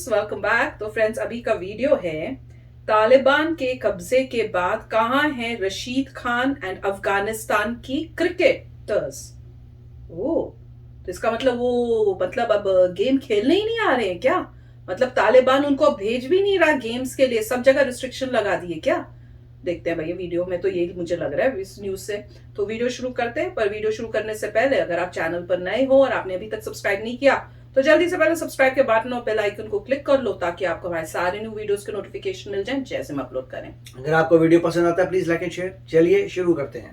Friends, welcome back. तो friends, अभी का वीडियो है तालिबान के कब्जे के बाद कहाँ हैं रशीद खान एंड अफगानिस्तान की क्रिकेटर्स। ओ, तो इसका मतलब अब गेम खेलने ही नहीं आ रहे हैं क्या? मतलब तालिबान उनको अब भेज भी नहीं रहा गेम्स के लिए, सब जगह रिस्ट्रिक्शन लगा दिए क्या? देखते हैं भैया वीडियो में, तो यही मुझे लग रहा है इस न्यूज से। तो वीडियो शुरू करते हैं, पर वीडियो शुरू करने से पहले अगर आप चैनल पर नए हो और आपने अभी तक सब्सक्राइब नहीं किया तो जल्दी से पहले सब्सक्राइब के बटन और बेल आइकन को क्लिक कर लो ताकि आपको हमारे सारे न्यू वीडियोस के नोटिफिकेशन मिल जाएं जैसे हम अपलोड करें। अगर आपको वीडियो पसंद आता है प्लीज लाइक एंड शेयर। चलिए शुरू करते हैं।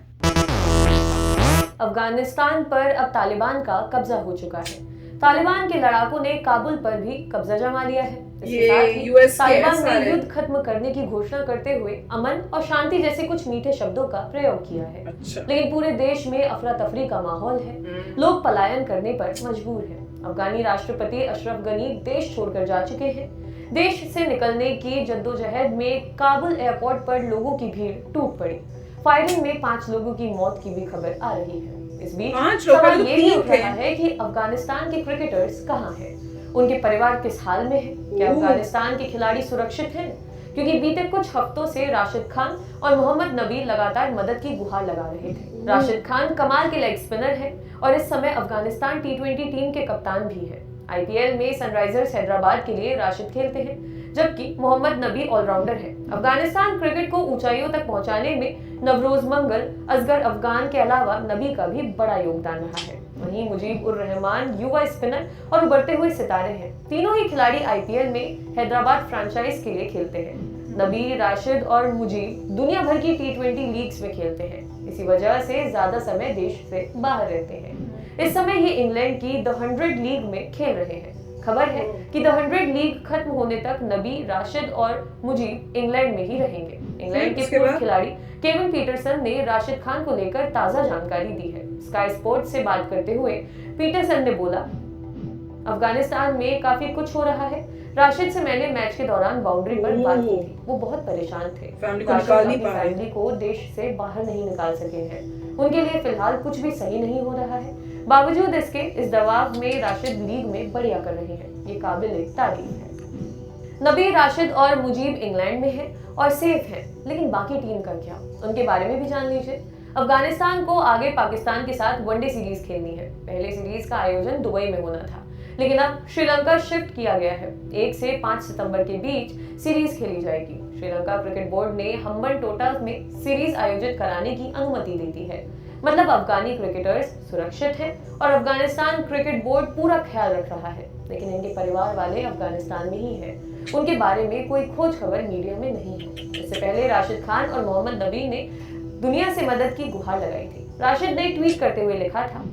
अफगानिस्तान पर अब तालिबान का कब्जा हो चुका है। तालिबान के लड़ाकों ने काबुल पर भी कब्जा जमा लिया है। इसके साथ ही यूएस के तालिबान सारे ने युद्ध खत्म करने की घोषणा करते हुए अमन और शांति जैसे कुछ मीठे शब्दों का प्रयोग किया है। अच्छा। लेकिन पूरे देश में अफरा तफरी का माहौल है, लोग पलायन करने पर मजबूर हैं। अफगानी राष्ट्रपति अशरफ गनी देश छोड़कर जा चुके हैं। देश से निकलने की जद्दोजहद में काबुल एयरपोर्ट पर लोगों की भीड़ टूट पड़ी। फायरिंग में 5 लोगों की मौत की भी खबर आ रही है। इस बीच सवाल ये भी उठ रहा है कि अफगानिस्तान के क्रिकेटर्स कहाँ हैं? उनके परिवार किस हाल में है? क्या अफगानिस्तान के खिलाड़ी सुरक्षित हैं? क्योंकि बीते कुछ हफ्तों से राशिद खान और मोहम्मद नबी लगातार मदद की गुहार लगा रहे थे। राशिद खान कमाल के लेग स्पिनर है और इस समय अफगानिस्तान टी20 टीम के कप्तान भी है। आईपीएल में सनराइजर्स हैदराबाद के लिए राशिद खेलते हैं, जबकि मोहम्मद नबी ऑलराउंडर है। अफगानिस्तान क्रिकेट को ऊंचाइयों तक पहुंचाने में नवरोज मंगल, असगर अफगान के अलावा नबी का भी बड़ा योगदान रहा है। वहीं मुजीब उर रहमान युवा स्पिनर और उभरते हुए सितारे हैं। तीनों ही खिलाड़ी आईपीएल में हैदराबाद फ्रेंचाइज के लिए खेलते हैं। नबी, राशिद और मुजीब दुनिया भर की टी20 लीग्स में खेलते हैं। इसी वजह से ज्यादा समय देश से बाहर रहते हैं। इस समय ये इंग्लैंड की द 100 लीग में खेल रहे हैं। खबर है कि द 100 लीग खत्म होने तक नबी, राशिद और मुजीब इंग्लैंड में ही रहेंगे। इंग्लैंड के पूर्व खिलाड़ी केविन पीटरसन ने राशिद खान को लेकर ताजा जानकारी दी है। स्काई स्पोर्ट्स से बात करते हुए पीटरसन ने बोला, अफगानिस्तान में काफी कुछ हो रहा है। राशिद से मैंने मैच के दौरान बाउंड्री पर बात की थी। वो बहुत परेशान थे। फैमिली को देश से बाहर नहीं निकाल सके हैं। उनके लिए फिलहाल कुछ भी सही नहीं हो रहा है। बावजूद इसके इस दबाव में राशिद लीग में बढ़िया कर रहे हैं। ये काबिल तारीफ है। नबी, राशिद और मुजीब इंग्लैंड में हैं और सेफ हैं, लेकिन बाकी टीम का क्या? उनके बारे में भी जान लीजिए। अफगानिस्तान को आगे पाकिस्तान के साथ वनडे सीरीज खेलनी है। पहले सीरीज का आयोजन दुबई में होना था, लेकिन अब श्रीलंका शिफ्ट किया गया है। 1 से 5 सितंबर के बीच सीरीज खेली जाएगी। श्रीलंका क्रिकेट बोर्ड ने हम्बन टोटा में सीरीज आयोजित कराने की अनुमति दे दी है। मतलब अफगानी क्रिकेटर्स सुरक्षित हैं और अफगानिस्तान क्रिकेट बोर्ड पूरा ख्याल रख रहा है। लेकिन इनके परिवार वाले अफगानिस्तान में ही हैं। उनके बारे में कोई खोज खबर मीडिया में नहीं है। इससे पहले राशिद खान और मोहम्मद नबी ने दुनिया से मदद की गुहार लगाई थी। राशिद ने ट्वीट करते हुए लिखा था,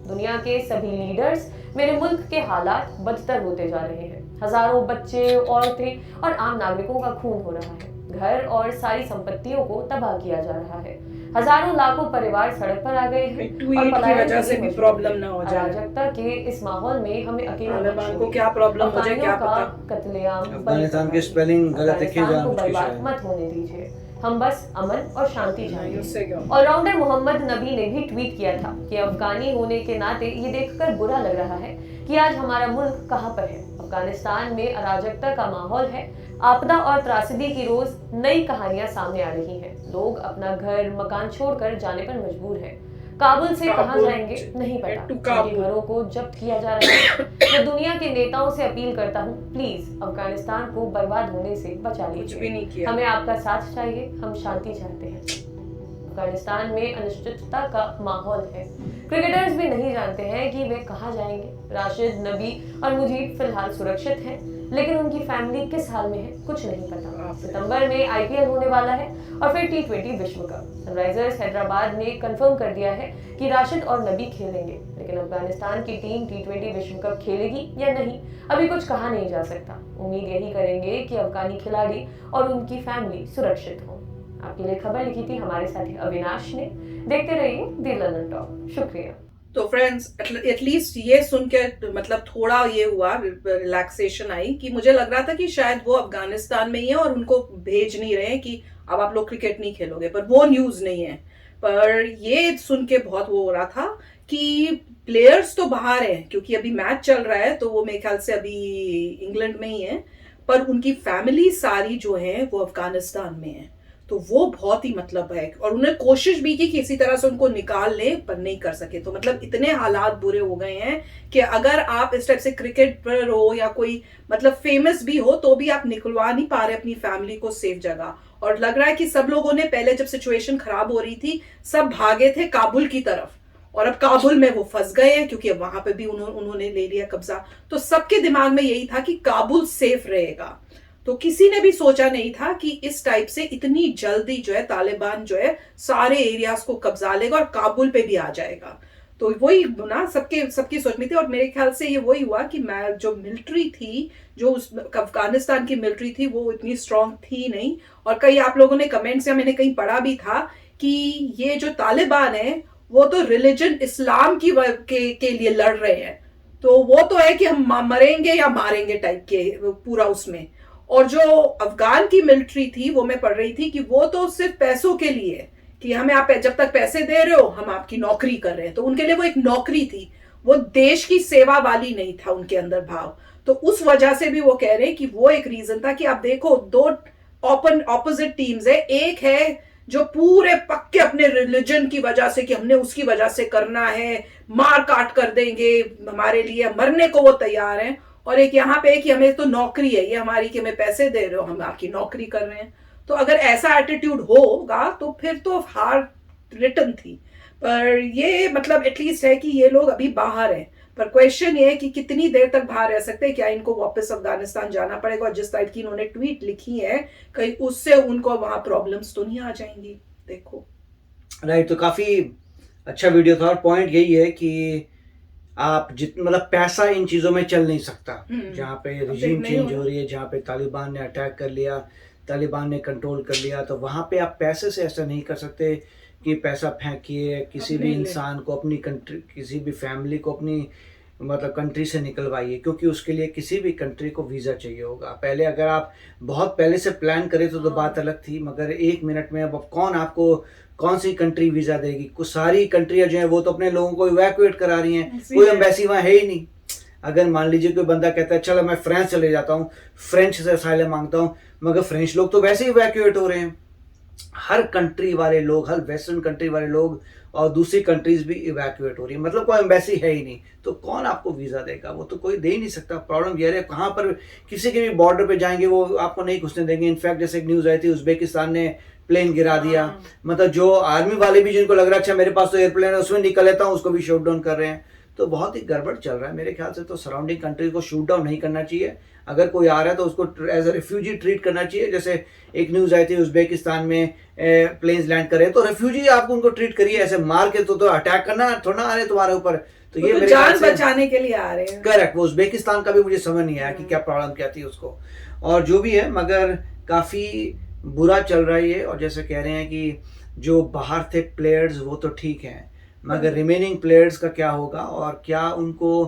दुनिया के सभी लीडर्स, मेरे मुल्क के हालात बदतर होते जा रहे हैं। हजारों बच्चे, औरतें और आम नागरिकों का खून हो रहा है। घर और सारी संपत्तियों को तबाह किया जा रहा है। हजारों लाखों परिवार सड़क पर आ गए हैं और पलायन की वजह से भी प्रॉब्लम ना हो जाए। अराजकता के इस माहौल में हमें अकेले को क्या प्रॉब्लम हो जाए क्या पता। कत्लेआम, अफगानिस्तान की स्पेलिंग गलत लिखी है, बर्बाद मत होने दीजिए। हम बस अमन और शांति चाहेंगे। ऑलराउंडर मोहम्मद नबी ने भी ट्वीट किया था कि अफगानी होने के नाते ये देखकर बुरा लग रहा है कि आज हमारा मुल्क कहां पर है। अफगानिस्तान में अराजकता का माहौल है। आपदा और त्रासदी की रोज नई कहानियां सामने आ रही हैं। लोग अपना घर मकान छोड़कर जाने पर मजबूर हैं। काबुल से कहां जाएंगे नहीं पता। उनके घरों को जब्त किया जा रहा है। मैं दुनिया के नेताओं से अपील करता हूं, प्लीज अफगानिस्तान को बर्बाद होने से बचा लीजिए। हमें आपका साथ चाहिए, हम शांति चाहते हैं। अफगानिस्तान में अनिश्चितता का माहौल है। क्रिकेटर्स भी नहीं जानते हैं कि वे कहां जाएंगे। राशिद, नबी और मुजीब फिलहाल सुरक्षित हैं, लेकिन उनकी फैमिली किस हाल में है कुछ नहीं पता। सितंबर में आईपीएल होने वाला है और फिर टी20 विश्व कप। सनराइजर्स हैदराबाद ने कंफर्म कर दिया है कि राशिद और नबी खेलेंगे, लेकिन अफगानिस्तान की टीम टी20 विश्व कप खेलेगी या नहीं अभी कुछ कहा नहीं जा सकता। उम्मीद यही करेंगे कि अफगानी खिलाड़ी और उनकी फैमिली सुरक्षित हो। आपके लिए खबर लिखी थी हमारे साथी अविनाश ने। देखते रहिए दी लंदन टॉक। शुक्रिया। तो फ्रेंड्स, एटलीस्ट ये सुन के मतलब थोड़ा ये हुआ, रिलैक्सेशन आई कि मुझे लग रहा था कि शायद वो अफगानिस्तान में ही है और उनको भेज नहीं रहे हैं कि अब आप लोग क्रिकेट नहीं खेलोगे, पर वो न्यूज नहीं है। पर ये सुन के बहुत वो हो रहा था कि प्लेयर्स तो बाहर हैं क्योंकि अभी मैच चल रहा है, तो वो मेरे ख्याल से अभी इंग्लैंड में ही है, पर उनकी फैमिली सारी जो है वो अफगानिस्तान में है। तो वो बहुत ही मतलब है, और उन्होंने कोशिश भी की कि इसी तरह से उनको निकाल ले, पर नहीं कर सके। तो मतलब इतने हालात बुरे हो गए हैं कि अगर आप इस टाइप से क्रिकेट पर हो या कोई मतलब फेमस भी हो तो भी आप निकलवा नहीं पा रहे अपनी फैमिली को सेफ जगह। और लग रहा है कि सब लोगों ने पहले जब सिचुएशन खराब हो रही थी सब भागे थे काबुल की तरफ, और अब काबुल में वो फंस गए हैं क्योंकि अब वहां पे भी उन्होंने ले लिया कब्जा। तो सबके दिमाग में यही था कि काबुल सेफ रहेगा। तो किसी ने भी सोचा नहीं था कि इस टाइप से इतनी जल्दी जो है तालिबान जो है सारे एरियाज को कब्जा लेगा और काबुल पे भी आ जाएगा। तो वही ना सबकी सोच में थी, और मेरे ख्याल से ये वही हुआ कि मैं जो मिलिट्री थी, जो उस अफगानिस्तान की मिलिट्री थी, वो इतनी स्ट्रांग थी नहीं। और कई आप लोगों ने कमेंट्स या मैंने कहीं पढ़ा भी था कि ये जो तालिबान है वो तो रिलीजन इस्लाम के लिए लड़ रहे हैं, तो वो तो है कि हम मरेंगे या मारेंगे टाइप के पूरा उसमें। और जो अफगान की मिलिट्री थी वो मैं पढ़ रही थी कि वो तो सिर्फ पैसों के लिए, कि हमें आप जब तक पैसे दे रहे हो हम आपकी नौकरी कर रहे हैं, तो उनके लिए वो एक नौकरी थी, वो देश की सेवा वाली नहीं था उनके अंदर भाव। तो उस वजह से भी वो कह रहे हैं कि वो एक रीजन था कि आप देखो दो ऑपोजिट टीम्स है, एक है जो पूरे पक्के अपने रिलीजन की वजह से कि हमने उसकी वजह से करना है, मार काट कर देंगे हमारे लिए, मरने को वो तैयार हैं, और एक यहाँ पे कि हमें तो नौकरी है ये हमारी, कि हमें पैसे दे रहे हो हम आपकी नौकरी कर रहे हैं। तो अगर ऐसा एटीट्यूड होगा तो फिर तो हार रिटर्न थी। पर ये मतलब एटलीस्ट है कि ये लोग अभी बाहर हैं, पर क्वेश्चन ये है कि कितनी देर तक बाहर रह सकते हैं, क्या इनको वापस अफगानिस्तान जाना पड़ेगा, और जिस टाइप की इन्होंने ट्वीट लिखी है कहीं उससे उनको वहां प्रॉब्लम्स तो नहीं आ जाएंगी। देखो राइट, तो काफी अच्छा वीडियो था, और पॉइंट यही है कि आप जितना मतलब पैसा इन चीजों में चल नहीं सकता। जहाँ पे रिजीम चेंज हो रही है, जहाँ पे तालिबान ने अटैक कर लिया, तालिबान ने कंट्रोल कर लिया, तो वहाँ पे आप पैसे से ऐसा नहीं कर सकते कि पैसा फेंकिए किसी भी इंसान को, अपनी कंट्री, किसी भी फैमिली को अपनी मतलब कंट्री से निकलवाइए, क्योंकि उसके लिए किसी भी कंट्री को वीज़ा चाहिए होगा। पहले अगर आप बहुत पहले से प्लान करें तो बात अलग थी, मगर 1 मिनट में अब कौन आपको कौन सी कंट्री वीज़ा देगी? कुछ सारी कंट्रियाँ जो हैं वो तो अपने लोगों को इवैक्यूएट करा रही हैं, कोई एम्बेसी वहाँ है ही नहीं। अगर मान लीजिए कोई बंदा कहता है चलो मैं फ्रांस चले जाता हूँ, फ्रेंच से असाइलम मांगता हूँ, मगर फ्रेंच लोग तो वैसे ही इवैक्यूएट हो रहे हैं। हर कंट्री वाले लोग, हर वेस्टर्न कंट्री वाले लोग और दूसरी कंट्रीज भी इवैक्यूएट हो रही है, मतलब कोई एम्बेसी है ही नहीं, तो कौन आपको वीज़ा देगा? वो तो कोई दे ही नहीं सकता। प्रॉब्लम ये है कहाँ पर किसी के भी बॉर्डर पे जाएंगे वो आपको नहीं घुसने देंगे। इनफैक्ट जैसे एक न्यूज़ आई थी, उज्बेकिस्तान ने प्लेन गिरा दिया, मतलब जो आर्मी वाले भी जिनको लग रहा है अच्छा मेरे पास तो एयरप्लेन है उसमें निकल लेता हूँ, उसको भी शूट डाउन कर रहे हैं। तो बहुत ही गड़बड़ चल रहा है मेरे ख्याल से। तो सराउंडिंग कंट्री को शूट डाउन नहीं करना चाहिए, अगर कोई आ रहा है तो उसको एज ए रेफ्यूजी ट्रीट करना चाहिए। जैसे एक न्यूज़ आई थी उज्बेकिस्तान में प्लेन्स लैंड कर रहे हैं, तो रेफ्यूजी आपको उनको ट्रीट करिए, ऐसे मार के तो अटैक करना थोड़ा आ रहे तुम्हारे ऊपर। तो ये मेरे जान बचाने के लिए आ रहे हैं। करेक्ट, वो उज्बेकिस्तान का भी मुझे समझ नहीं आया कि क्या प्रॉब्लम क्या थी उसको, और जो भी है, मगर काफ़ी बुरा चल रहा है ये। और जैसे कह रहे हैं कि जो बाहर थे प्लेयर्स वो तो ठीक हैं, मगर रिमेनिंग प्लेयर्स का क्या होगा और क्या उनको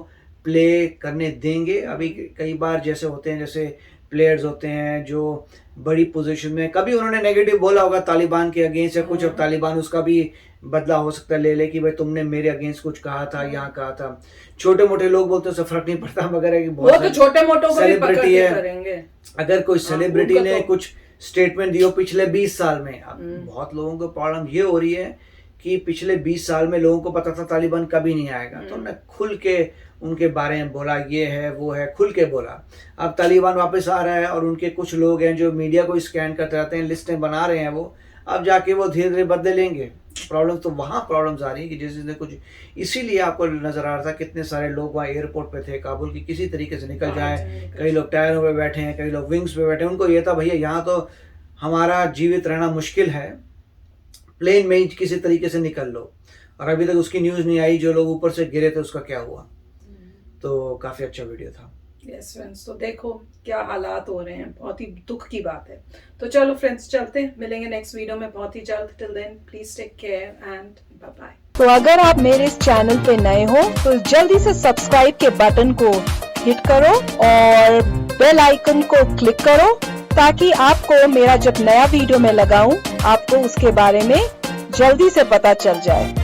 प्ले करने देंगे? अभी कई बार जैसे होते हैं, जैसे प्लेयर्स होते हैं जो बड़ी पोजीशन में, कभी उन्होंने नेगेटिव बोला होगा तालिबान के अगेंस्ट या कुछ, अब तालिबान उसका भी बदला हो सकता है ले कि भाई तुमने मेरे अगेंस्ट कुछ कहा था, यहाँ कहा था। छोटे मोटे लोग बोलते हैं फर्क नहीं पड़ता, मगर है कि बहुत तो छोटे मोटों को भी पकड़ के करेंगे। अगर कोई सेलिब्रिटी ने कुछ स्टेटमेंट दियो पिछले 20 साल में, अब बहुत लोगों को प्रॉब्लम ये हो रही है कि पिछले 20 साल में लोगों को पता था तालिबान कभी नहीं आएगा, तो उन्होंने खुल के उनके बारे में बोला, ये है वो है, खुल के बोला। अब तालिबान वापस आ रहा है और उनके कुछ लोग हैं जो मीडिया को स्कैन करते रहते हैं, लिस्टें बना रहे हैं, वो अब जाके वो धीरे धीरे बदले लेंगे। प्रॉब्लम तो वहाँ प्रॉब्लम्स आ रही है कि जैसे कुछ, इसीलिए आपको नज़र आ रहा था कितने सारे लोग वहाँ एयरपोर्ट पे थे काबुल की, किसी तरीके से निकल जाए। कई लोग टायरों पे बैठे हैं, कई लोग विंग्स पे बैठे हैं, उनको ये था भैया यहाँ तो हमारा जीवित रहना मुश्किल है, प्लेन में ही किसी तरीके से निकल लो। और अभी तक उसकी न्यूज़ नहीं आई, जो लोग ऊपर से गिरे थे उसका क्या हुआ। तो काफ़ी अच्छा वीडियो था। यस फ्रेंड्स, तो देखो क्या हालात हो रहे हैं, बहुत ही दुख की बात है। तो चलो फ्रेंड्स चलते हैं, मिलेंगे नेक्स्ट वीडियो में बहुत ही जल्द। Till then please take care and bye bye. तो अगर आप मेरे इस चैनल पे नए हो तो जल्दी से सब्सक्राइब के बटन को हिट करो और बेल आइकन को क्लिक करो, ताकि आपको मेरा जब नया वीडियो मैं लगाऊं आपको उसके बारे में जल्दी से पता चल जाए।